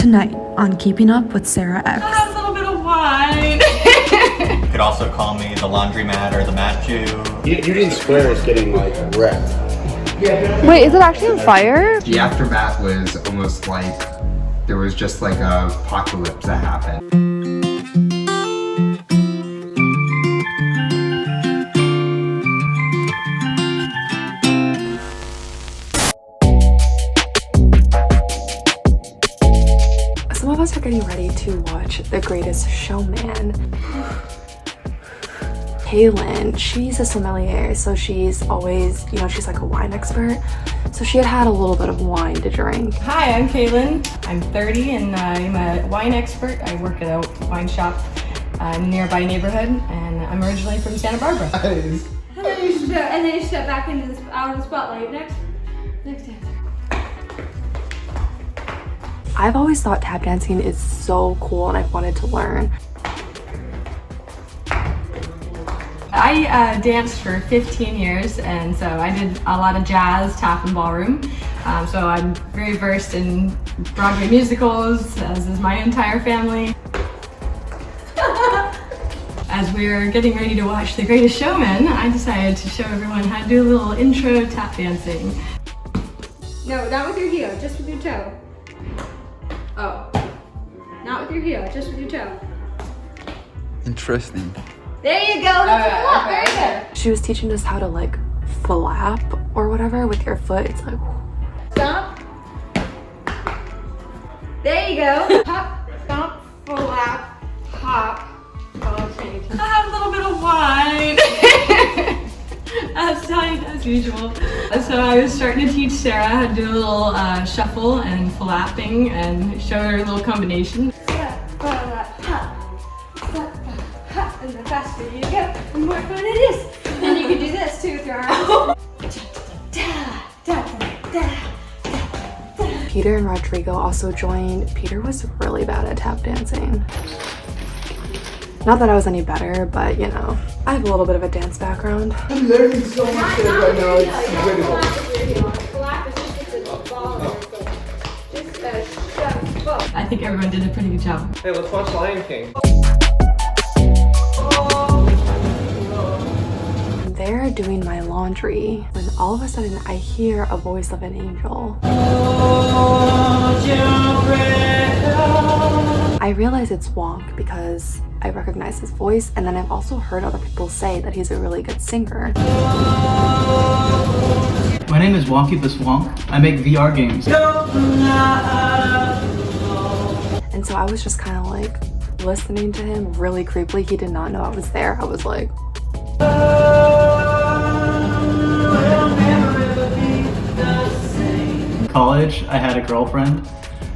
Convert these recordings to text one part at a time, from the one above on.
Tonight on Keeping Up with Sarah X. I have a little bit of wine. You could also call me the laundromat or the mat Jew. Union Square is getting like wrecked. Wait, is it actually on fire? The aftermath was almost like there was just like a apocalypse that happened. Some of us are getting ready to watch The Greatest Showman. Cailan, she's a sommelier, so she's always, you know, she's like a wine expert. So she had a little bit of wine to drink. Hi, I'm Cailan. I'm 30 and I'm a wine expert. I work at a wine shop in a nearby neighborhood, and I'm originally from Santa Barbara. And then you step back into the out of the spotlight. Next dancer. I've always thought tap dancing is so cool and I've wanted to learn. I danced for 15 years, and so I did a lot of jazz, tap, and ballroom. So I'm very versed in Broadway musicals, as is my entire family. As we're getting ready to watch The Greatest Showman, I decided to show everyone how to do a little intro tap dancing. No, not with your heel, just with your toe. Oh. Not with your heel, just with your toe. Interesting. There you go. That's very good. She was teaching us how to like flap or whatever with your foot. It's like, Stomp. There you go. Hop, stomp, flap, hop. All change. I have a little bit of wine. As usual. So I was starting to teach Sarah how to do a little shuffle and flapping and show her a little combination. Flap, flap, hop. Flap, flap, hop. And the faster you go, the more fun it is. And you can do this too with your arms. Peter and Rodrigo also joined. Peter was really bad at tap dancing. Not that I was any better, but you know, I have a little bit of a dance background. I'm learning so much right now. It's incredible. I think everyone did a pretty good job. Hey, let's watch Lion King. They're doing my laundry when all of a sudden I hear a voice of an angel. I realize it's Wonk because I recognize his voice, and then I've also heard other people say that he's a really good singer. My name is Wonky This Wonk. I make VR games. And so I was just kind of like listening to him really creepily. He did not know I was there. I was like, In college, I had a girlfriend,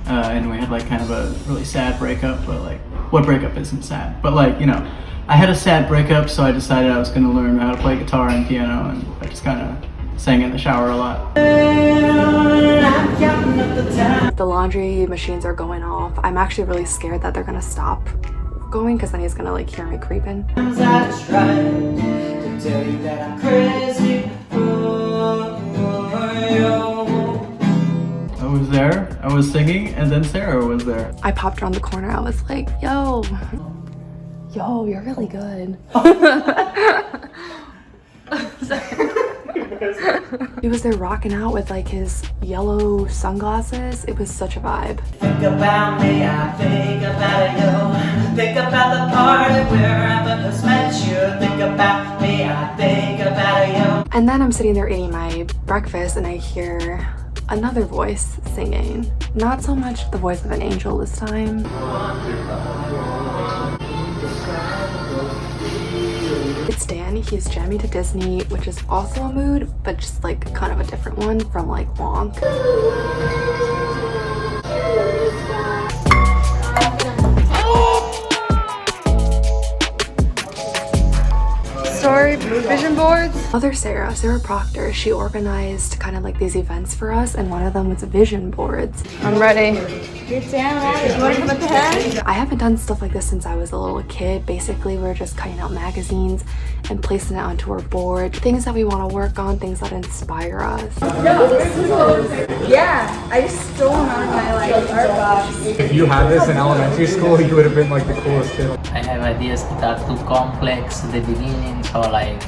and we had like kind of a really sad breakup, but like, what breakup isn't sad? But like, you know, I had a sad breakup, so I decided I was gonna learn how to play guitar and piano, and I just kind of sang in the shower a lot. the laundry machines are going off. I'm actually really scared that they're gonna stop going because then he's gonna like hear me creeping. I was there, I was singing, and then Sarah was there. I popped around the corner. I was like, yo, you're really good. He was there rocking out with like his yellow sunglasses. It was such a vibe. Think about me, I think about you. Think about the party where I first met you. Think about me, I think about you. And then I'm sitting there eating my breakfast and I hear another voice singing. Not so much the voice of an angel this time. It's Dan. He's jamming to Disney, which is also a mood, but just like kind of a different one from like Wonk. Story vision boards. Other Sarah Proctor, she organized kind of like these events for us, and one of them was vision boards. I'm ready. Get down. You want to come at the head? I haven't done stuff like this since I was a little kid. Basically, we're just cutting out magazines and placing it onto our board. Things that we want to work on, things that inspire us. Yeah, I just stole one out of my art box. If you had this in elementary school, you would have been like the coolest kid. I have ideas that are too complex at the beginning, so like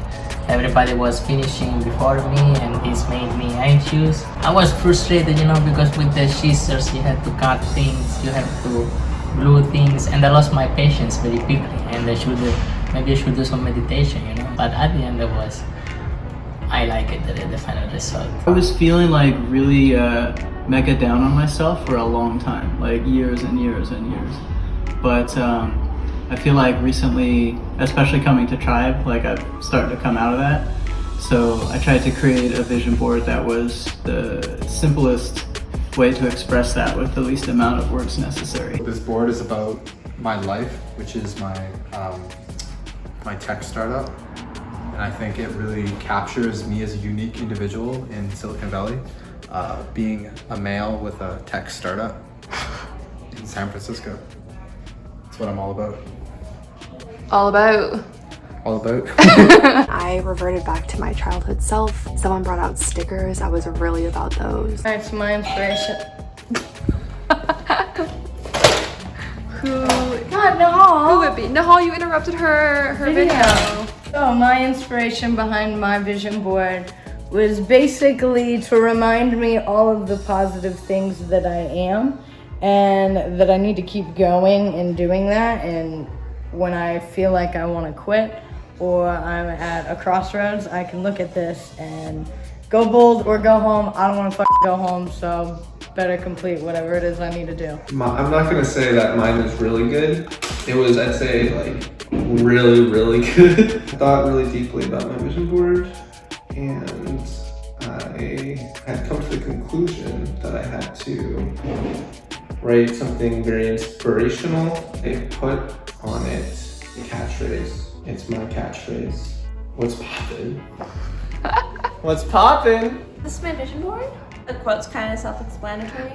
everybody was finishing before me and this made me anxious. I was frustrated, you know, because with the scissors you have to cut things, you have to glue things, and I lost my patience very quickly, and maybe I should do some meditation, you know, but at the end I like it, the final result. I was feeling like really mega down on myself for a long time, like years and years and years. But I feel like recently, especially coming to Tribe, like I've started to come out of that. So I tried to create a vision board that was the simplest way to express that with the least amount of words necessary. This board is about my life, which is my my tech startup. And I think it really captures me as a unique individual in Silicon Valley, being a male with a tech startup in San Francisco. That's what I'm all about. All about. I reverted back to my childhood self. Someone brought out stickers. I was really about those. That's my inspiration. God, Nehal! Who would be? Nehal, you interrupted her video. So my inspiration behind my vision board was basically to remind me all of the positive things that I am and that I need to keep going and doing that. And when I feel like I want to quit or I'm at a crossroads, I can look at this and go bold or go home. I don't want to go home, so better complete whatever it is I need to do. I'm not gonna say that mine is really good. It was, I'd say, like really, really good. I thought really deeply about my vision board, and I had come to the conclusion that I had to write something very inspirational. I put on it a catchphrase. It's my catchphrase. What's poppin'? What's poppin'? This is my vision board. The quote's kind of self-explanatory.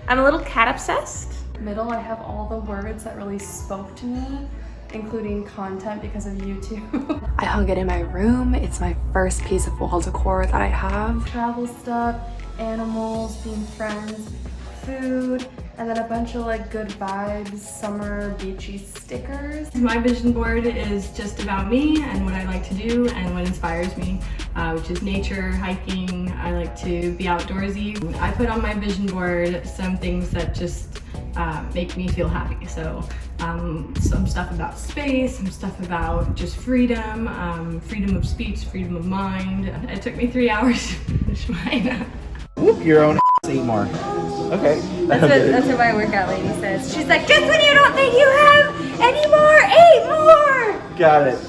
I'm a little cat obsessed. Middle, I have all the words that really spoke to me, including content because of YouTube. I hung it in my room. It's my first piece of wall decor that I have. Travel stuff, animals, being friends, food, and then a bunch of like good vibes, summer beachy stickers. My vision board is just about me and what I like to do and what inspires me, which is nature, hiking. I like to be outdoorsy. I put on my vision board some things that just make me feel happy. So some stuff about space, some stuff about just freedom, freedom of speech, freedom of mind. It took me 3 hours to finish mine. Whoop your own ass, 8 more. Okay. That's what my workout lady says. She's like, just when you don't think you have any more, 8 more! Got it.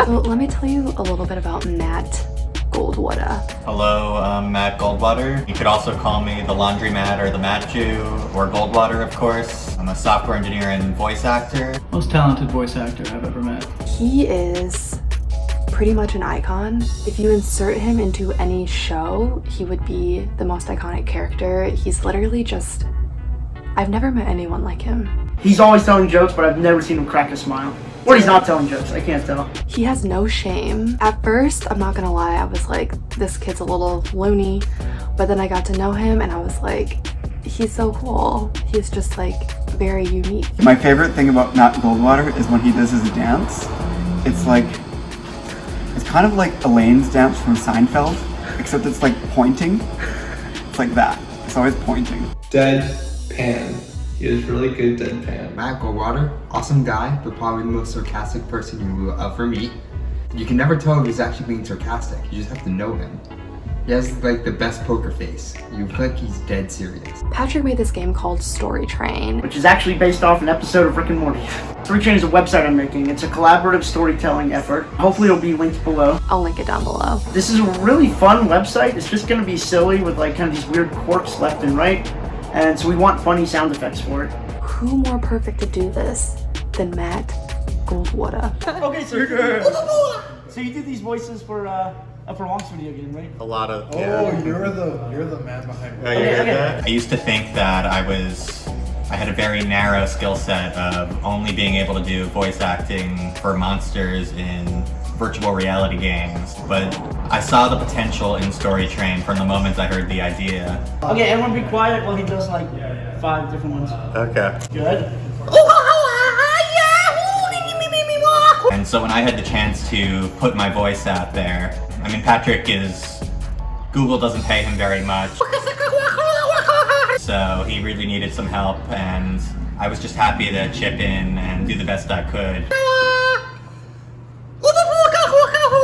So let me tell you a little bit about Matt Goldwater. Hello, I'm Matt Goldwater. You could also call me the Laundromat or the Matt Jew, or Goldwater, of course. I'm a software engineer and voice actor. Most talented voice actor I've ever met. He is pretty much an icon. If you insert him into any show, he would be the most iconic character. He's literally just, I've never met anyone like him. He's always telling jokes, but I've never seen him crack a smile. Or he's not telling jokes, I can't tell. He has no shame. At first, I'm not gonna lie, I was like, this kid's a little loony. But then I got to know him and I was like, he's so cool. He's just like very unique. My favorite thing about Matt Goldwater is when he does his dance. It's like, it's kind of like Elaine's dance from Seinfeld, except it's like pointing. It's like that. It's always pointing. Deadpan. He is really good deadpan. Matt Goldwater, awesome guy, but probably the most sarcastic person you will ever meet. You can never tell if he's actually being sarcastic. You just have to know him. He has like the best poker face. You feel like he's dead serious. Patrick made this game called Story Train, which is actually based off an episode of Rick and Morty. Story Train is a website I'm making. It's a collaborative storytelling effort. Hopefully it'll be linked below. I'll link it down below. This is a really fun website. It's just gonna be silly with like kind of these weird quirks left and right. And so we want funny sound effects for it. who more perfect to do this than Matt Goldwater? Okay, so so you did these voices for Wonk's video game, right? A lot of. Oh, you're the man behind. I used to think that I had a very narrow skill set of only being able to do voice acting for monsters in virtual reality games, but I saw the potential in Story Train from the moment I heard the idea. Okay, everyone be quiet while he does like 5 different ones. Okay. Good. And so when I had the chance to put my voice out there, I mean, Google doesn't pay him very much. So he really needed some help, and I was just happy to chip in and do the best I could.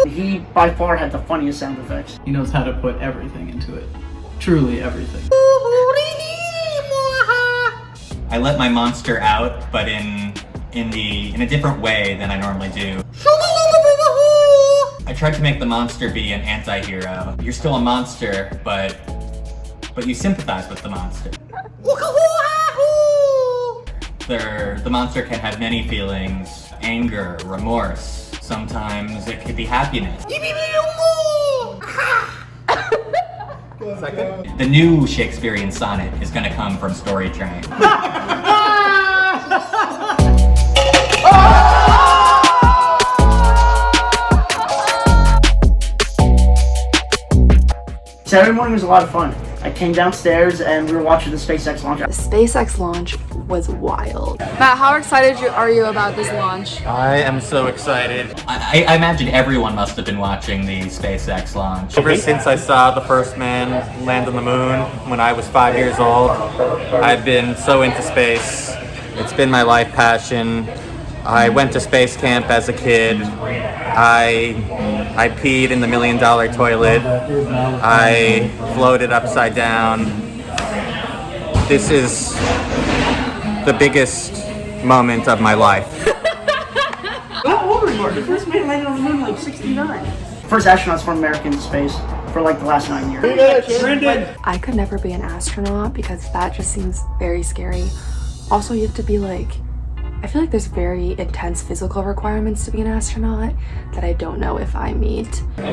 He by far had the funniest sound effects. He knows how to put everything into it. Truly everything. I let my monster out, but in a different way than I normally do. I tried to make the monster be an anti-hero. You're still a monster, but you sympathize with the monster. The monster can have many feelings: anger, remorse. Sometimes it could be happiness. The new Shakespearean sonnet is going to come from Story Train. Saturday morning was a lot of fun. I came downstairs and we were watching the SpaceX launch. The SpaceX launch was wild. Matt, how excited are you about this launch? I am so excited. I imagine everyone must have been watching the SpaceX launch. Ever since I saw the first man land on the moon when I was 5 years old, I've been so into space. It's been my life passion. I went to space camp as a kid. I peed in the $1 million toilet. I floated upside down. This is the biggest moment of my life. How old are you? The first man landed on the moon like 69. First astronauts from American space for like the last 9 years. Brendan! I could never be an astronaut because that just seems very scary. Also, you have to be like, I feel like there's very intense physical requirements to be an astronaut that I don't know if I meet. I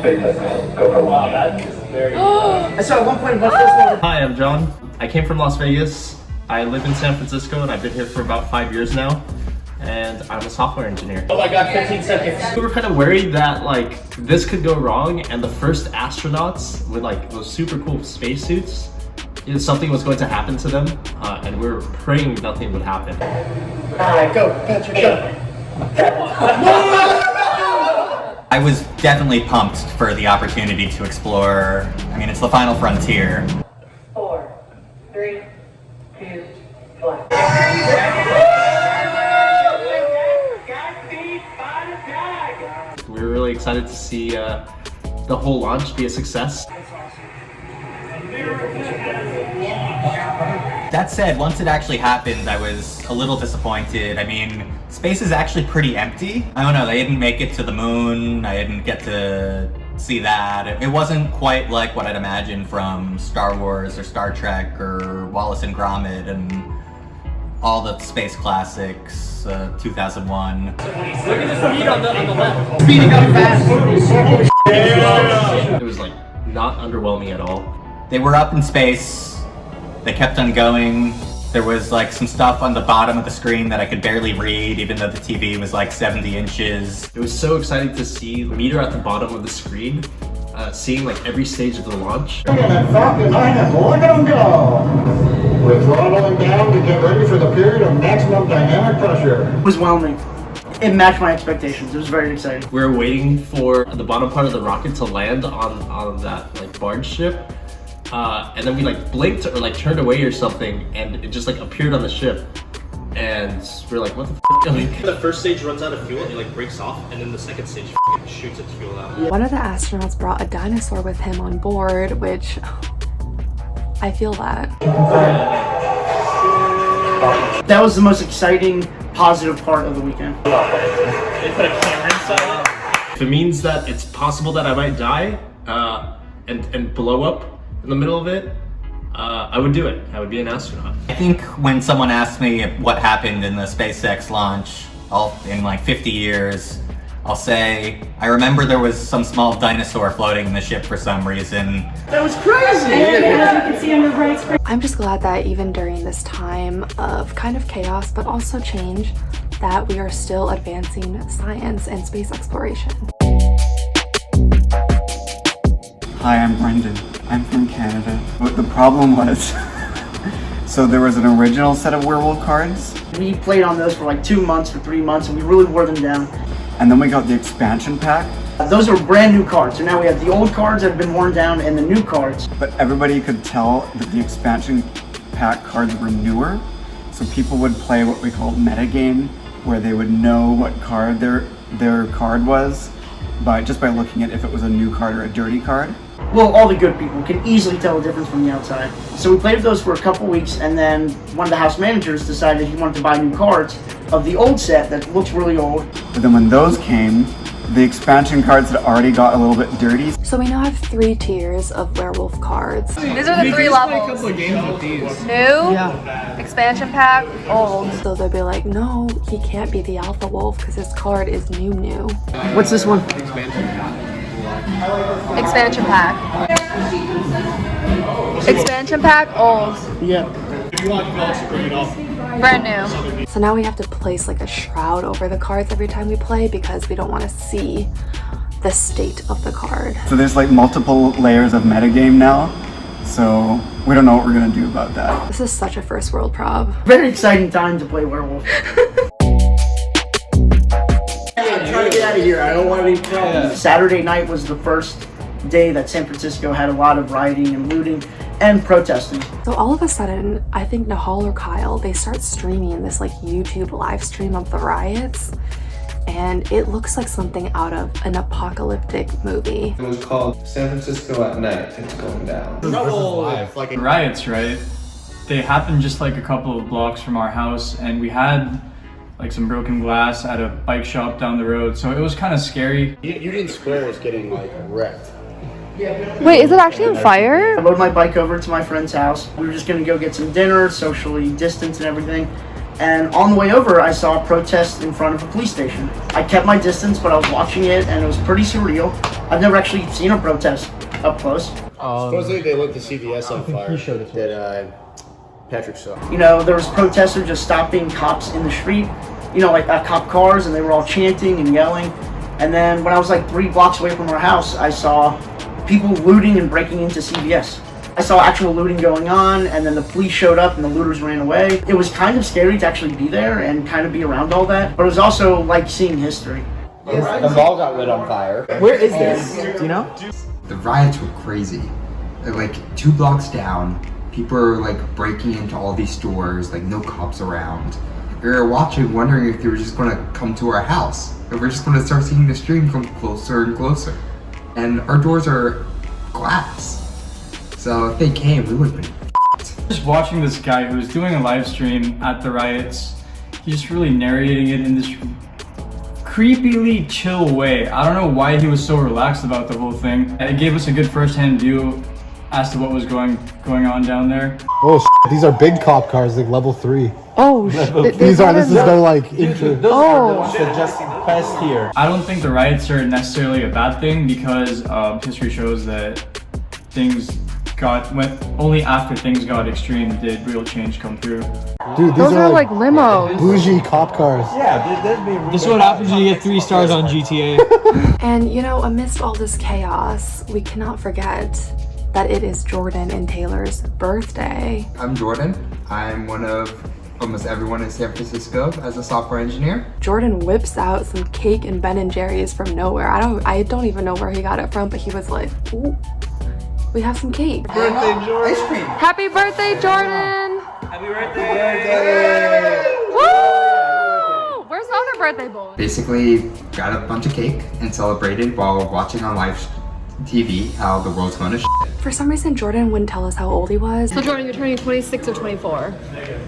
saw at one point about this. Hi, I'm John. I came from Las Vegas. I live in San Francisco and I've been here for about 5 years now. And I'm a software engineer. Oh, I got 15 seconds. We were kind of worried that like this could go wrong, and the first astronauts with like those super cool spacesuits, something was going to happen to them, and we were praying nothing would happen. Alright, go, Patrick, go. I was definitely pumped for the opportunity to explore. I mean, it's the final frontier. 4, 3, 2, 1. We were really excited to see the whole launch be a success. That said, once it actually happened, I was a little disappointed. I mean, space is actually pretty empty. I don't know, they didn't make it to the moon. I didn't get to see that. It wasn't quite like what I'd imagined from Star Wars or Star Trek or Wallace and Gromit and all the space classics, 2001. Look at the speed on the left. Speeding up fast. It was like not underwhelming at all. They were up in space. They kept on going. There was like some stuff on the bottom of the screen that I could barely read, even though the TV was like 70 inches. It was so exciting to see the meter at the bottom of the screen, seeing like every stage of the launch. Look at that Falcon 9 and look at them go! We're throttling down to get ready for the period of maximum dynamic pressure. It was whelming. It matched my expectations. It was very exciting. We were waiting for the bottom part of the rocket to land on that like barge ship. And then we like blinked or like turned away or something, and it just like appeared on the ship. And we're like, what the f***? Like, the first stage runs out of fuel, it like breaks off, and then the second stage shoots its fuel out. One of the astronauts brought a dinosaur with him on board, which I feel that. That was the most exciting, positive part of the weekend. They put a camera inside it. If it means that it's possible that I might die and blow up in the middle of it, I would do it. I would be an astronaut. I think when someone asks me what happened in the SpaceX launch in like 50 years, I'll say, I remember there was some small dinosaur floating in the ship for some reason. That was crazy! I'm just glad that even during this time of kind of chaos, but also change, that we are still advancing science and space exploration. Hi, I'm Brendan. I'm from Canada. But the problem was, so there was an original set of werewolf cards. We played on those for like 2 months or 3 months, and we really wore them down. And then we got the expansion pack. Those are brand new cards. So now we have the old cards that have been worn down and the new cards. But everybody could tell that the expansion pack cards were newer. So people would play what we call metagame, where they would know what card their card was just by looking at if it was a new card or a dirty card. Well, all the good people can easily tell the difference from the outside. So we played with those for a couple weeks, and then one of the house managers decided he wanted to buy new cards of the old set that looks really old. But then when those came, the expansion cards had already got a little bit dirty. So we now have 3 tiers of werewolf cards. These are the 3 levels. New, expansion pack, old. So they'll be like, no, he can't be the alpha wolf because his card is new. What's this one? Expansion pack. Expansion pack, old. Yeah. If you want, you can also bring it off. Brand new. So now we have to place like a shroud over the cards every time we play because we don't want to see the state of the card. So there's like multiple layers of metagame now. So we don't know what we're gonna do about that. This is such a first world prob. Very exciting time to play werewolf. I'm trying to get out of here. I don't want any problems. Saturday night was the first day that San Francisco had a lot of rioting and looting and protesting. So all of a sudden, I think Nehal or Kyle, they start streaming this like YouTube live stream of the riots, and it looks like something out of an apocalyptic movie. It was called San Francisco at Night. It's going down. The riots, right? They happened just like a couple of blocks from our house, and we had like some broken glass at a bike shop down the road, so it was kind of scary. Union Square is getting like wrecked. Wait, is it actually on fire? I rode my bike over to my friend's house. We were just gonna go get some dinner, socially distanced and everything. And on the way over, I saw a protest in front of a police station. I kept my distance, but I was watching it, and it was pretty surreal. I've never actually seen a protest up close. Supposedly they lit the CVS on fire that Patrick saw. You know, there was protesters just stopping cops in the street, you know, like cop cars, and they were all chanting and yelling. And then when I was like 3 blocks away from our house, I saw people looting and breaking into CVS. I saw actual looting going on, and then the police showed up and the looters ran away. It was kind of scary to actually be there and kind of be around all that, but it was also like seeing history. The mall got lit on fire. Where is this? Do you know? The riots were crazy. They're like 2 blocks down. People are like breaking into all these stores, like no cops around. We were watching, wondering if they were just gonna come to our house. And we're just gonna start seeing the stream come closer and closer. And our doors are glass. So if they came, we would have been f***ed. Just watching this guy who was doing a live stream at the riots, he's just really narrating it in this creepily chill way. I don't know why he was so relaxed about the whole thing. It gave us a good first-hand view as to what was going on down there. Oh, these are big cop cars, like level 3. Oh, This is their like intro. Just past here. I don't think the riots are necessarily a bad thing because history shows that only after things got extreme did real change come through. Dude, those are like limos. Bougie cop cars. Yeah, this is what happens when you get 3 stars on GTA. And you know, amidst all this chaos, we cannot forget that it is Jordan and Taylor's birthday. I'm Jordan. I'm one of almost everyone in San Francisco as a software engineer. Jordan whips out some cake and Ben & Jerry's from nowhere. I don't even know where he got it from, but he was like, ooh, we have some cake. Birthday, Jordan. Ice cream. Happy birthday, Jordan! Happy birthday! Woo! Where's the other birthday boy? Basically, got a bunch of cake and celebrated while watching on live TV how the world's going to shit. For some reason, Jordan wouldn't tell us how old he was. So Jordan, you're turning 26 or 24.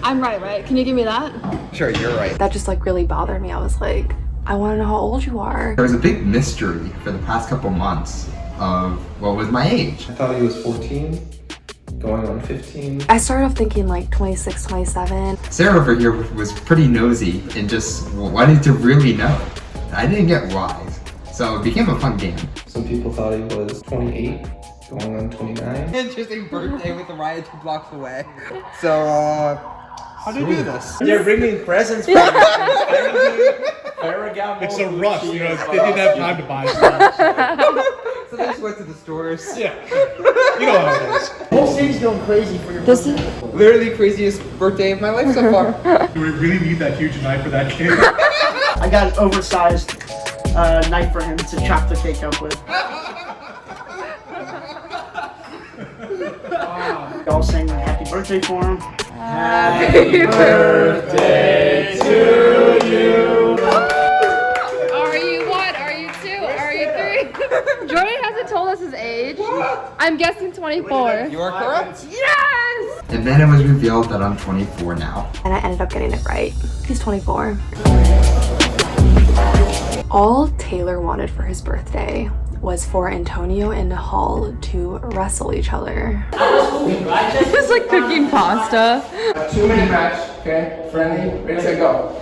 I'm right? Can you give me that? Sure, you're right. That just like really bothered me. I was like, I want to know how old you are. There was a big mystery for the past couple months of what was my age. I thought he was 14, going on 15. I started off thinking like 26, 27. Sarah over here was pretty nosy and just wanted to really know. I didn't get why, so it became a fun game. Some people thought he was 28, going on 29. Interesting birthday with the riot 2 blocks away. So, how do you do this? They're bringing presents for you. It's a rush, you know, they didn't have time to buy stuff. So they just went to the stores. Yeah. You know how it is. The whole city's going crazy for your birthday. Literally craziest birthday of my life so far. Do we really need that huge knife for that cake? I got an oversized knife for him to chop the cake up with. Y'all sing happy birthday for him. Happy birthday to you. Are you 1? Are you 2? Are you 3? Jordan hasn't told us his age. I'm guessing 24. You are correct. Yes! And then it was revealed that I'm 24 now. And I ended up getting it right. He's 24. All Taylor wanted for his birthday was for Antonio and Nehal to wrestle each other. It was like cooking pasta. 2-minute match, okay? Friendly, ready, set, go.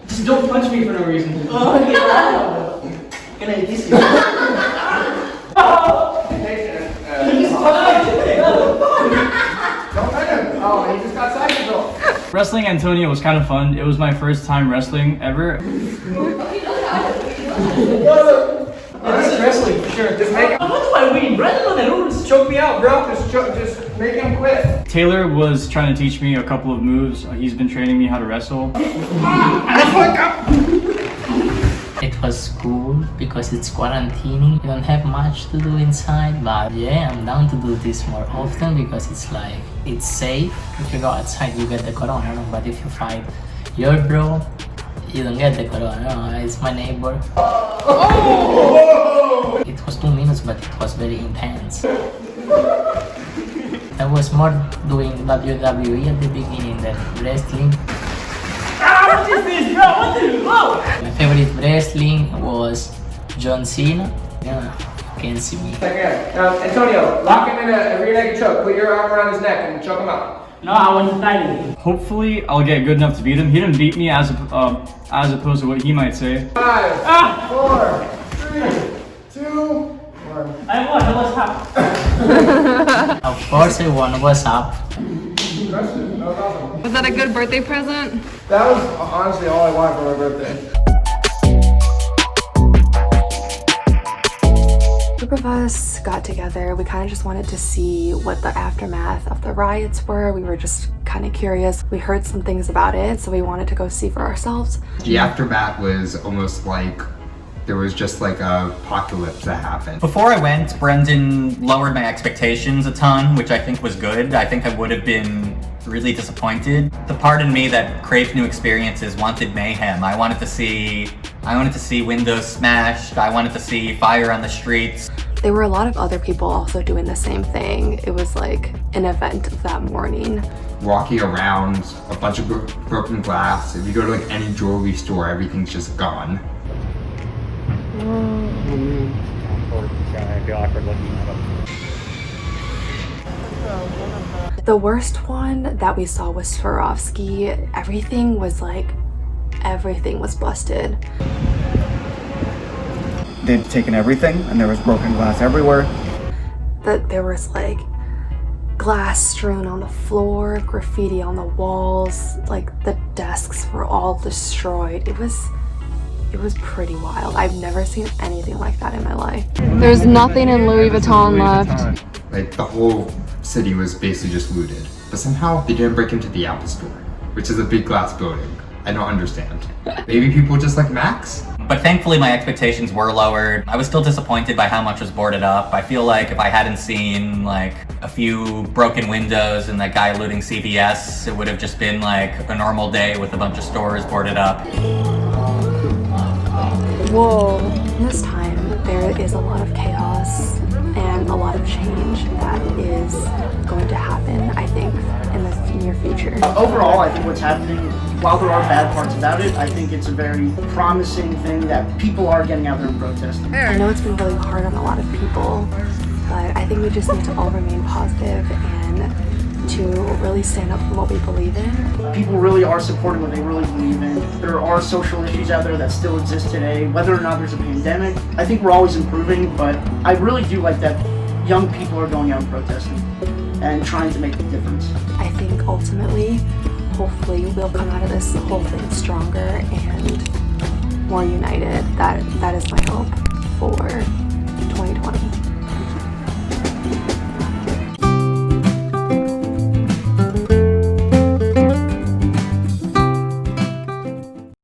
Just don't punch me for no reason. Oh, he just got side control. Wrestling Antonio was kind of fun. It was my first time wrestling ever. This is wrestling for sure. Just make him. How do I win? Rather than the rules, choke me out, bro. Just make him quit. Taylor was trying to teach me a couple of moves. He's been training me how to wrestle. It was cool because it's quarantining. You don't have much to do inside, but yeah, I'm down to do this more often because it's like, it's safe. If you go outside, you get the corona, no? But if you fight your bro, you don't get the corona, no? It's my neighbor. Oh! It was 2 minutes, but it was very intense. I was more doing WWE at the beginning than wrestling. What is this, bro? What the hell? My favorite wrestling was John Cena. Yeah, you can see me. Second. Now, Antonio, lock him in a rear naked choke. Put your arm around his neck and choke him out. No, I want to fight him. Hopefully, I'll get good enough to beat him. He didn't beat me as opposed to what he might say. 5, 4, 3, 2, 1. I won. What's up? Of course, I won. What's up? Was that a good birthday present? That was honestly all I wanted for my birthday. A group of us got together. We kind of just wanted to see what the aftermath of the riots were. We were just kind of curious. We heard some things about it, so we wanted to go see for ourselves. The aftermath was almost like there was just like a apocalypse that happened. Before I went, Brendan lowered my expectations a ton, which I think was good. I think I would have been really disappointed. The part in me that craved new experiences wanted mayhem. I wanted to see windows smashed. I wanted to see fire on the streets. There were a lot of other people also doing the same thing. It was like an event that morning. Walking around, a bunch of broken glass. If you go to like any jewelry store, everything's just gone. The worst one that we saw was Swarovski. Everything was busted. They'd taken everything and there was broken glass everywhere. There was like glass strewn on the floor, graffiti on the walls, like the desks were all destroyed. It was pretty wild. I've never seen anything like that in my life. There's nothing in Louis Vuitton left. Like the whole city was basically just looted. But somehow they didn't break into the Apple store, which is a big glass building. I don't understand. Maybe people just like Max? But thankfully my expectations were lowered. I was still disappointed by how much was boarded up. I feel like if I hadn't seen like a few broken windows and that guy looting CVS, it would have just been like a normal day with a bunch of stores boarded up. Whoa. This time there is a lot of chaos and a lot of change that is going to happen, I think, in the near future. Overall, I think what's happening, while there are bad parts about it, I think it's a very promising thing that people are getting out there and protesting. I know it's been really hard on a lot of people, But I think we just need to all remain positive and to really stand up for what we believe in. People really are supporting what they really believe in. There are social issues out there that still exist today, whether or not there's a pandemic. I think we're always improving, but I really do like that young people are going out and protesting and trying to make a difference. I think ultimately, hopefully, we'll come out of this whole thing stronger and more united. That is my hope for